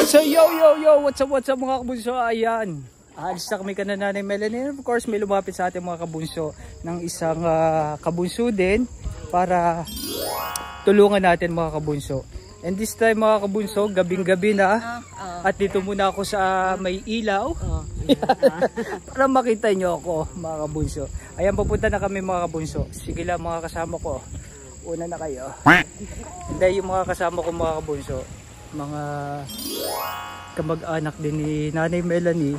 So yo, what's up mga kabunso, ayan. Alis na kami ka na Nanay Melanie. Of course, may lumapit sa ating mga kabunso ng isang kabunso din para tulungan natin mga kabunso. And this time mga kabunso, gabing-gabi na. At dito muna ako sa may ilaw. Para makita nyo ako mga kabunso. Ayan, papunta na kami mga kabunso. Sige lang mga kasama ko. Una na kayo. Hindi, yung mga kasama ko mga kabunso, mga kamag-anak din ni Nanay Melanie,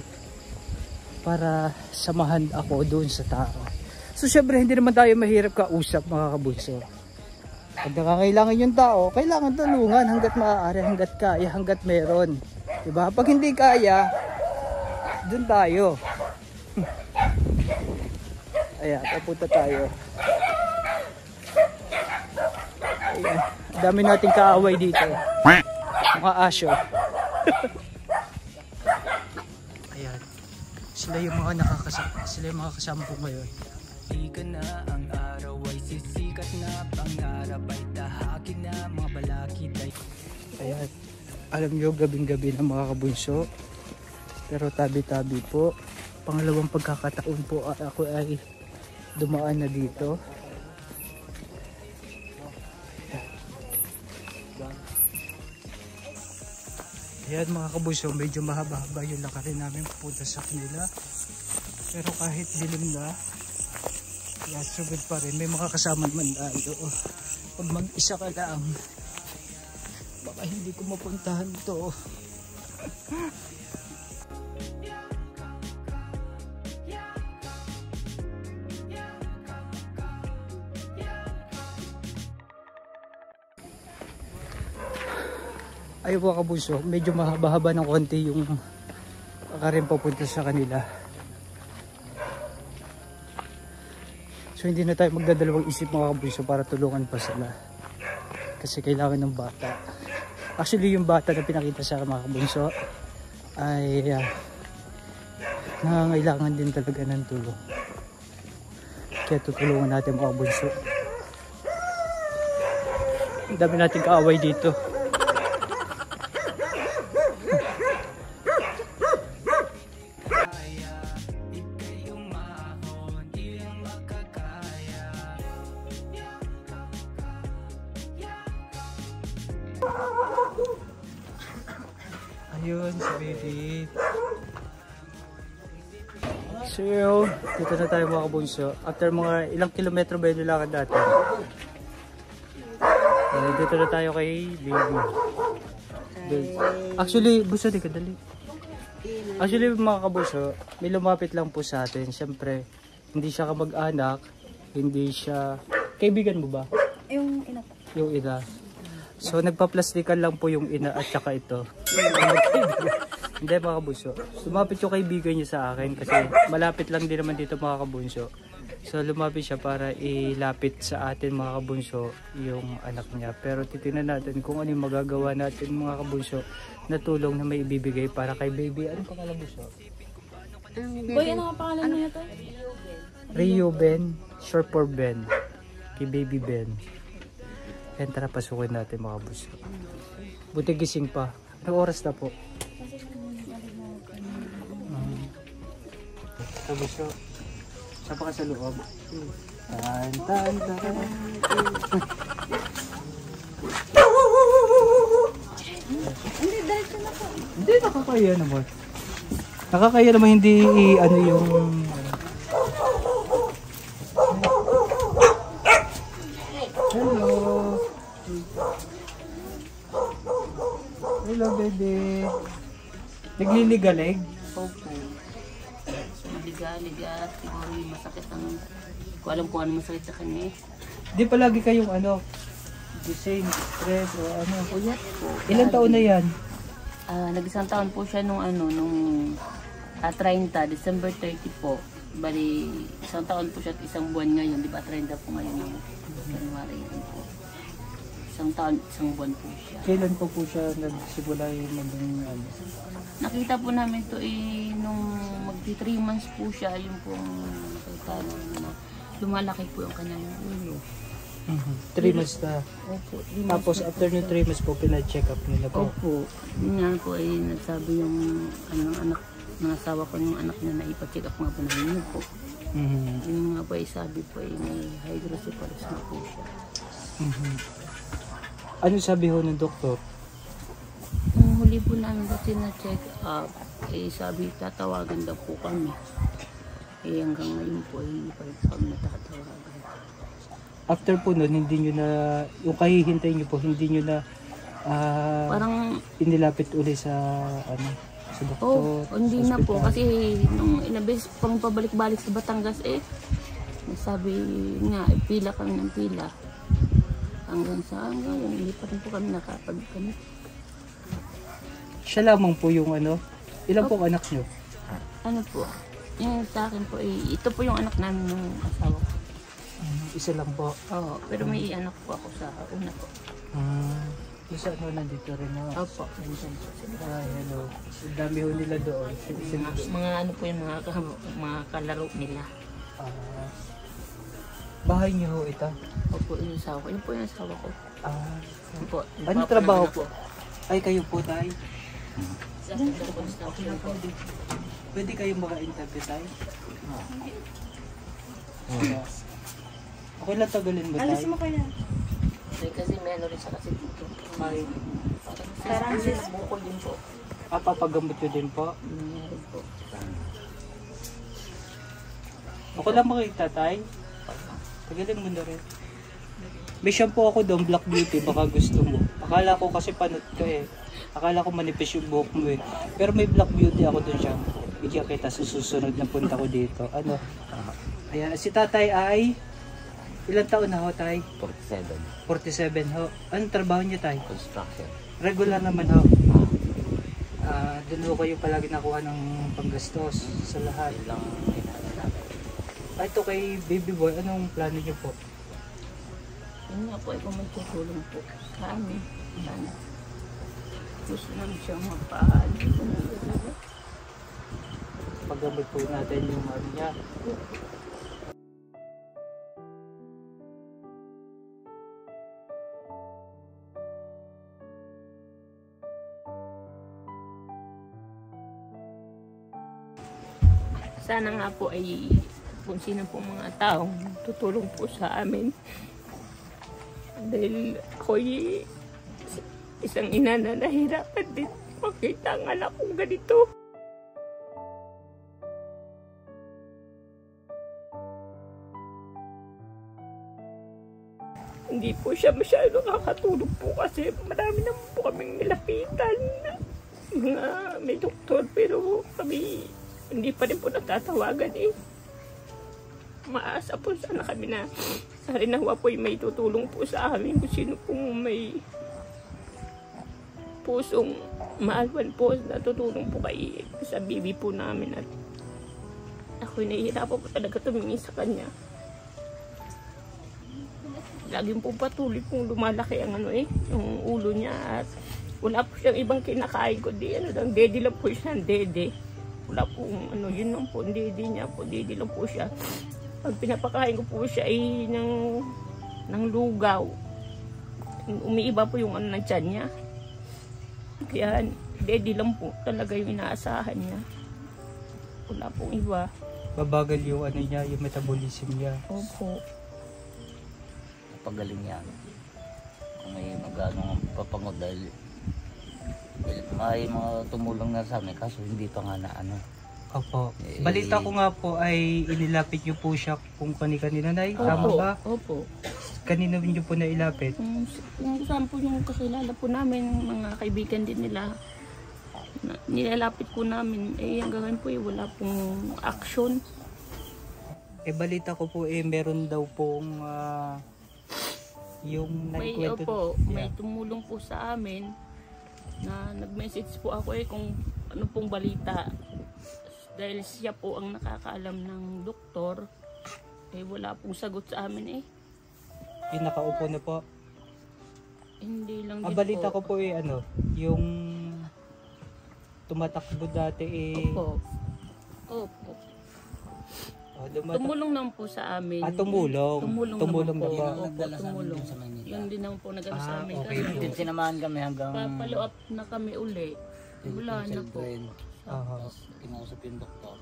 para samahan ako doon sa tao. So syempre hindi naman tayo mahirap kausap mga kabunso. Pag nakakailangan yung tao, kailangan tulungan hanggat maaari, hanggat kaya, hanggat meron. Diba? Pag hindi kaya, doon tayo. Ayan, papunta tayo. Ayan, dami nating kaaway dito. Mga asyo. Ayan. Sila yung mga nakakasama. Sila yung mga kasama ko ngayon. Di ka na, ang araw ay sisikat na, pangarap ay tahakin na, mga balakid ay... Ayan. Alam nyo, gabing-gabi na mga kabunso. Pero tabi-tabi po. Pangalawang pagkakataon po ako ay dumaan na dito. Ayan mga kabunso, medyo mahaba-haba yung lakarin namin pupunta sa kanila. Pero kahit dilim na, yan, sugod pa rin. May mga kasama naman tayo. Pag mag-isa ka lang, baka hindi ko mapuntahan to. Ayaw mga kabunso, medyo mahaba-haba ng konti yung lakarin papunta sa kanila. So hindi na tayo magdadalawang isip mga kabunso para tulungan pa sila. Kasi kailangan ng bata. Actually yung bata na pinakita sa mga kabunso ay nangangailangan din talaga ng tulong. Kaya tutulungan natin mga kabunso. Ang dami nating kaaway dito. Ayun, si baby. So, dito na tayo mga kabunso. After mga ilang kilometro ba yung nilakad natin? Dito na tayo kay baby. Actually, buso di ka dali. Actually mga kabunso, may lumapit lang po sa atin. Siyempre, hindi siya kamag-anak. Hindi siya... Kaibigan mo ba? Yung ina. Yung ina. So nagpa-plastikan lang po yung ina at saka ito. Hindi mga kabunso. Lumapit yung kaibigan niya sa akin kasi malapit lang din naman dito mga kabunso. So lumapit siya para ilapit sa atin mga kabunso yung anak niya. Pero titingnan natin kung ano yung magagawa natin mga kabunso na tulong na may ibibigay para kay baby. Anong pangalan mo siya? Boy, ano ang pangalan niya to? Rio Ben, short for Ben. Kay baby Ben. Yan, tara pasukin natin mga kabunso. Buti gising pa. Anong oras na po? Kabunso, saan pa ka sa loob? Tan. Hindi, dahil ka na po. Hindi, nakakaya naman. Nakakaya naman hindi ano yung... Hello. Hello, baby. Nagliligalig? Opo. Liga-liga. Siguro yung masakit ang... Kung alam kung ano masakit sa kanya eh. Di palagi kayong ano, gising, stress o ano. Puyat po. Ilang taon na yan? Nag-isang taon po siya nung 30, December 30 po. Bali, isang taon po siya at isang buwan ngayon. Di ba 30 po ngayon ng January po. Isang taon, isang buwan po siya. Kailan po siya nagsimula yung maging ano? Nakita po namin to nung magti 3 months po siya, yung pong nakita na lumalaki po yung kanyang ulo. 3 months na. Opo. Tapos after yung 3 months po, pina-check up nyo na po. Opo. Yun nga po ay nagsabi yung anak ng asawa ko, yung anak niya na ipa-check up nga po namin yun po. Yung nga po ay sabi po ay may hydrocephalus na po siya. Ano sabi ho ng doktor? Nung huli po namin kasi na-check up, eh sabi tatawagan daw po kami. Eh hanggang ngayon po ay hindi pa rin kami natatawagan. After po nun, hindi nyo na, yung kahihintay nyo po, hindi nyo na Parang, inilapit uli sa, sa doktor? hindi sa na po. ospital? Kasi nung inabes pang pabalik-balik sa Batangas nasabi nga, pila kami ng pila. Hanggang ngayon, hindi pa rin po kami nakapag-kami. Siya lamang po yung ilan po anak nyo? Ano po, yung sa akin po, ito po yung anak namin ng asawa ko. Isa lang po. Oo, pero may anak po ako sa una po. Isa nandito rin na. Opo, nandiyan po sila. Ay, hello. Ang dami ho nila doon. Mga ano po yung mga kalaro nila. Bahay niyo ho ito? Opo, yung asawa ko. Yun po yung asawa ko. Yun po. Ano trabaho po? Ay, kayo po tayo? Pwede kayong maka-interview tayo? Okay lang tagalin mo tayo? Alas mo kaya? Kasi may ano rin siya kasi dito. Parang bukol din po. Papagamot nyo din po? Nangyari po. Ako lang makikita tayo? Tagalin mo na rin. May shampoo ako doon, Black Beauty, baka gusto mo. Akala ko kasi panot ka Akala ko manipis yung buhok mo Pero may Black Beauty ako doon shampoo. Bigyan kita sa susunod na punta ko dito. Ayan, si tatay ay ilang taon na ho tay? 47. 47 ho. Anong trabaho niya tay? Construction. Regular naman ho. Doon ho kayo palagi nakuha ng panggastos sa lahat. Lang Ito kay baby boy, anong plano niyo po? Yun nga po ay kung magtutulong po sa amin. Gusto namin siyang magpaano. Paggamit po natin yung niya. Sana nga po ay kung sino po mga taong tutulong po sa amin. Dahil ako'y isang ina na nahirapan din makita ang anak kong ganito. Hindi po siya masyado nakakatulog po kasi marami naman po kaming nilapitan na mga may doktor pero kami hindi pa rin po natatawagan Maasa po sana kami na harinawa po may tutulong po sa amin kung sino pong may pusong maalwan po na tutulong po kay sa bibi po namin at ako'y nahihirapan po talaga tumingin sa kanya. Laging po patuloy pong lumalaki ang yung ulo niya at wala po siyang ibang kinakain ko dede lang po siya, dede. Wala pong yun lang po, dede niya po, dede lang po siya. Pag pinapakain ko po siya ay ng lugaw. Umiiba po yung ng tiyan niya. Kaya dede lang po talaga yung inaasahan niya. Wala pong iba. Babagal yung niya, yung metabolism niya. Opo. pagaling yan. Kung may magano papangod dahil may mga tumulong na sa amin kaso hindi pa nga na ano. Opo. Balita ko nga po ay inilapit niyo po siya kung kani-kanina na tama ba? Opo. Kanino niyo po nailapit? Yung saan po yung kakilala po namin, mga kaibigan din nila. Nilalapit po namin, hanggang ngayon po wala pong action. Balita ko po meron daw pong yung nagkwento. May tumulong po sa amin na nag-message po ako kung ano pong balita. Dahil siya po ang nakakaalam ng doktor, wala pong sagot sa amin Yung nakaupo na po? Hindi lang din balita po. ko po yung tumatakbo dati Opo. Opo. Tumulong naman po sa amin. Tumulong. Tumulong na naman po. ba? Opo, Nagdala sa amin tumulong. dun sa Maynila. Yun din naman po nag-ano sa amin. okay. Kasi Din sinamahan kami hanggang follow up na kami uli. Wala na po. children. Aha. Tapos kinausap yung doktor.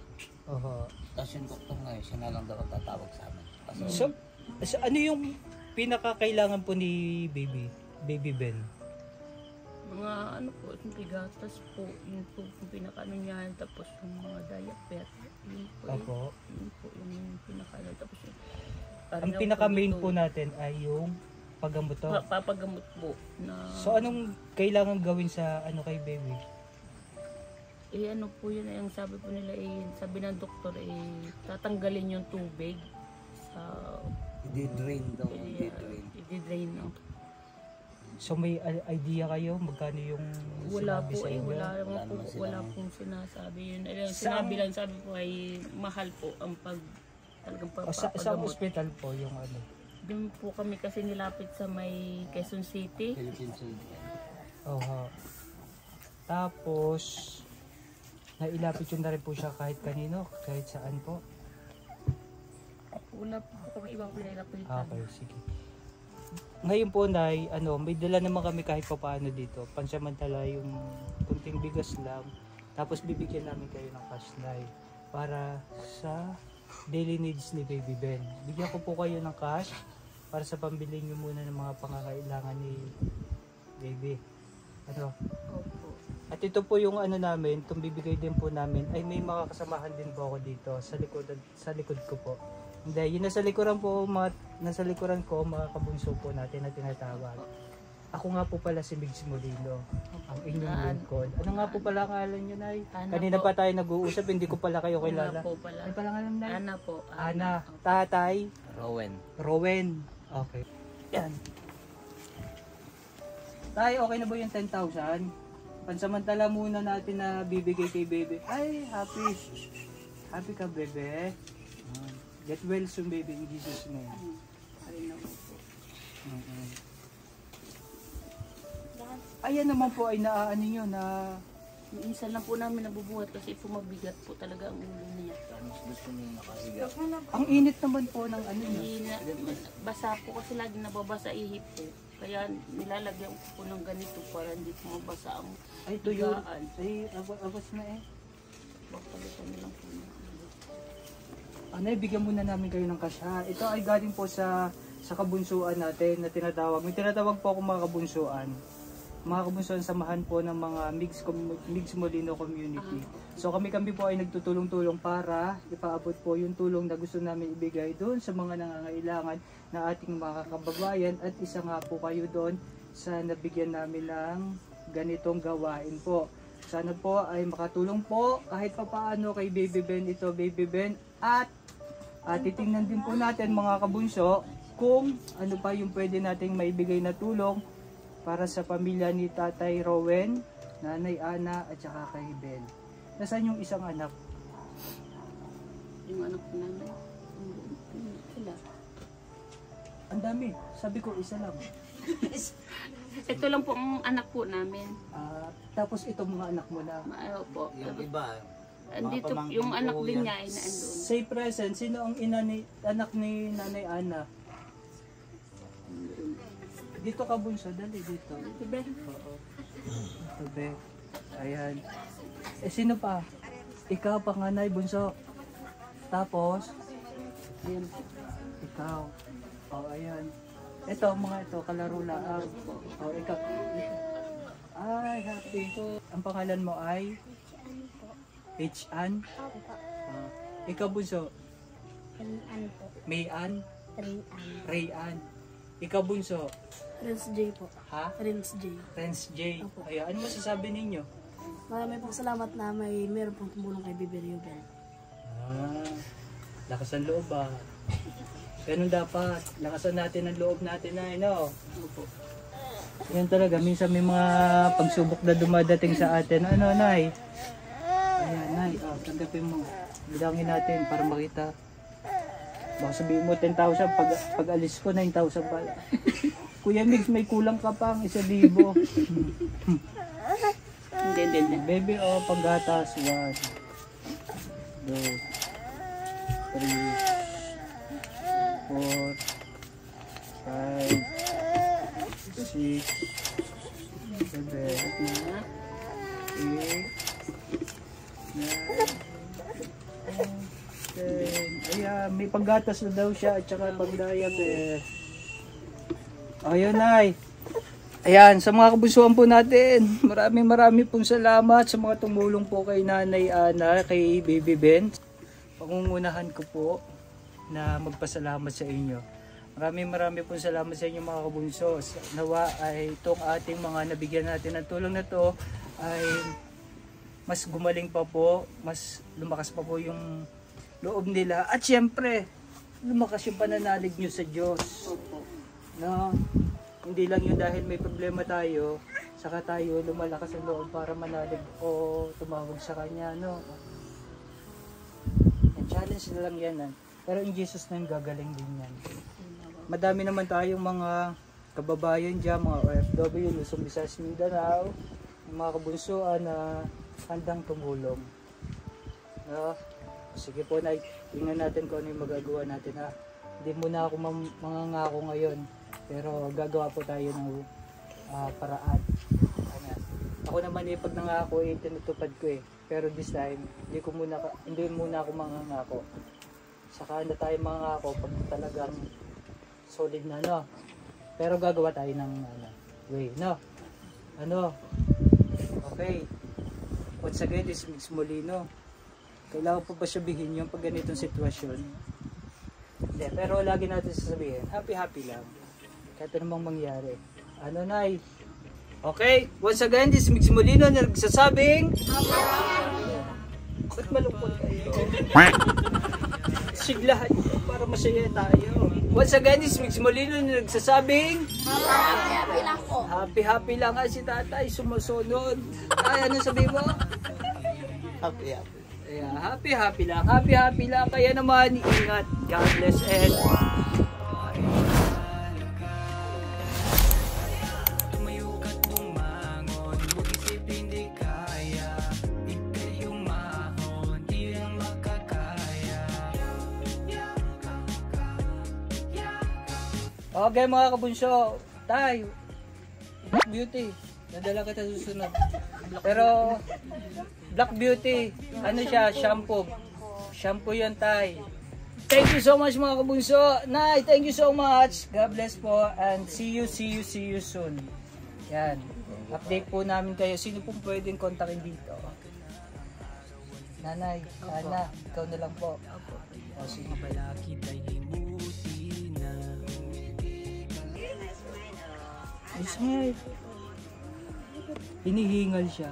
Aha. Tapos yung doktor ngayon, siya na lang daw tatawag sa amin. Kasi So, ano yung pinakakailangan po ni Baby Ben? Mga ano po, yung gatas po, yun po yung pinakaano niya, tapos yung mga diaper, yun po, Opo. yun po yung pinakaano, tapos yung Ang pinaka-main po natin ay yung paggamot to. papagamot po na So, anong kailangan gawin sa kay baby? ano po yun, yung sabi po nila sabi ng doktor tatanggalin yung tubig sa i-drain daw. I-drain. i-drain no. So, may idea kayo magkano yung Wala sinabi po sa inyo? wala pong sinasabi yun. Saan- Sabi po ay mahal po ang talagang Sa pagpapagamot. ospital po yung Doon po kami kasi nilapit sa may Quezon City. Philippine Soldier. Oho. Tapos, nailapit yun na rin po siya kahit kanino, kahit saan po. Wala po kami ibang pinailapitan. Okay, sige. Ngayon po, Nay, may dala naman kami kahit pa paano dito. Pansamantala yung kunting bigas lang. Tapos bibigyan namin kayo ng cash, Nay, para sa daily needs ni Baby Ben. Bigyan ko po kayo ng cash para sa pambili nyo muna ng mga pangangailangan ni Baby. Opo. At ito po yung namin, itong bibigay din po namin, ay may mga kasamahan din po ako dito sa likod ko po. Hindi, yun nasa likuran ko, mga kabunso po natin na tinatawag. Ako nga po pala si Migs Molino, ang inyong lingkod. Ano nga po pala ang ngalan nyo, Nay? Kanina po. pa tayo nag-uusap, hindi ko pala kayo kilala. Ana po pala. Ano pala ngalan, Nay? Ana po. Ana. Tatay? Rowen. Okay. Yan. Tay, okay na ba yung 10,000? Pansamantala muna natin na bibigay kay Bebe. Ay, happy. Happy ka, Bebe. Get well soon, baby, in Jesus' name. Ayan naman po ay naaano nyo na... Minsan lang po namin nabubuhat kasi po mabigat po talaga ang ulo niya. Mas gusto niya nakahiga. Ang init naman po ng nyo. Hindi na, basa po kasi lagi nababasa ihip po. Kaya nilalagyan ko po ng ganito para hindi po mabasa ang Ay, tuyo. higaan. Ay, awas na eh. Pagpalitan nilang po ng Bigyan muna namin kayo ng cash ha. Ito ay galing po sa kabunsuan natin na tinatawag. May tinatawag po ako mga kabunsuan. Mga kabunsuan, samahan po ng mga Migs Molino community. So kami po ay nagtutulong-tulong para ipaabot po yung tulong na gusto namin ibigay doon sa mga nangangailangan na ating mga kababayan. At isa nga po kayo doon sa nabigyan namin ng ganitong gawain po. Sana po ay makatulong po kahit pa paano kay Baby Ben ito, Baby Ben. At titingnan din po natin mga kabunso kung ano pa yung pwede nating maibigay na tulong para sa pamilya ni Tatay Rowen, Nanay Ana at saka kay Ben. Nasaan yung isang anak? yung anak ko namin. Sila. Ang dami. Sabi ko isa lang. Ito lang po ang anak po namin. Tapos itong mga anak mo na. Maayo po. Yung iba, Andito, pamangkin yung ko anak din yan. niya ay naandun. Say present, sino ang anak ni Nanay Ana? Dito ka bunso, dali dito. Diba? Oo. Ito be. Ayan. Sino pa? Ikaw, panganay, bunso. Tapos, Ayan. ikaw. Ayan. Ito, mga ito, kalaro lang. Ikaw. Ay, happy. Ang pangalan mo ay? H-An? Ikaw, bunso? Rayan po. May-An? Rayan. Ray-An? Ikaw, bunso? Renz J po. Ha? Renz J. Renz J. Ayan, ano masasabi ninyo? Maraming pong salamat na meron pong tumulong kay Baby Ruben. Lakas ang loob ah. Ganun dapat. Lakasan natin ang loob natin na, no? Yan talaga. Minsan may mga pagsubok na dumadating sa atin. Ano, Nay? Ayan, Nay. Tanggapin mo. Bilangin natin para makita. Baka sabihin mo 10,000. Pag alis ko, 9,000 pala. Kuya Migs, may kulang ka pang 1,000. Hindi. Baby, paggatas. 1, 2. Ayan, may paggatas na daw siya at saka pagdayat eh. Ayun ay. Ayan, sa mga kabunsuan po natin, maraming pong salamat sa mga tumulong po kay Nanay Ana, kay Baby Ben. Pangungunahan ko po na magpasalamat sa inyo. Maraming pong salamat sa inyo mga kabunso. Nawa ay itong ating mga nabigyan natin ng tulong na to ay mas gumaling pa po, mas lumakas pa po yung loob nila. At syempre, lumakas yung pananalig nyo sa Diyos. No? Hindi lang yun dahil may problema tayo, saka tayo lumalakas ang loob para manalig o tumawag sa Kanya. No? And challenge na lang yan. Pero in Jesus na gagaling din yan. Madami naman tayong mga kababayan dyan, mga OFW, Luzon, Visayas, Mindanao, mga kabunsuan na handang tumulong. No? Sige po, Nay, tingnan natin kung ano yung magagawa natin. Hindi muna ako mangangako ngayon, pero gagawa po tayo ng paraan. Ako naman pag nangako tinutupad ko eh. Pero this time, hindi muna ako mangangako. Saka na tayo mangangako pag talagang solid na, no? Pero gagawa tayo ng way, no? Okay. Once again, this is Mix Molino. Kailangan po ba sabihin yung pag ganitong sitwasyon? Hindi, pero lagi natin sasabihin, happy lang. Kahit anumang mangyari. Nay? Okay, once again, this is Mix Molino na nagsasabing, ba't malungkot kayo? Siglahan nyo para masaya tayo. Once again, this is Mix Molino na nagsasabing, happy lang po. Happy lang nga si tatay, sumusunod. Ay, ano sabihin mo? Happy. Yeah, happy lang. Happy lang. Kaya naman, ingat. God bless and okay mga kabunso, tay, Black Beauty, nadala kita susunod. Pero Black Beauty, ano siya, shampoo yan tay. Thank you so much mga kabunso. Nay, thank you so much. God bless po and see you soon. Yan, update po namin kayo. Sino pong pwedeng kontakin dito? Nanay, Ana, ikaw na lang po. O sige. Smile. Hinihingal siya.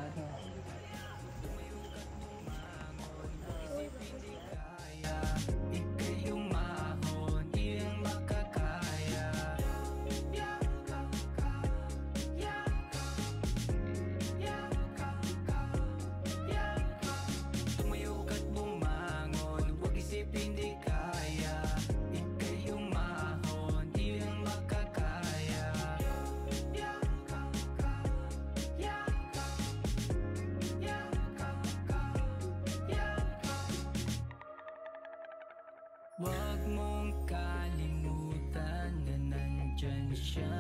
Huwag mong kalimutan na nandyan siya.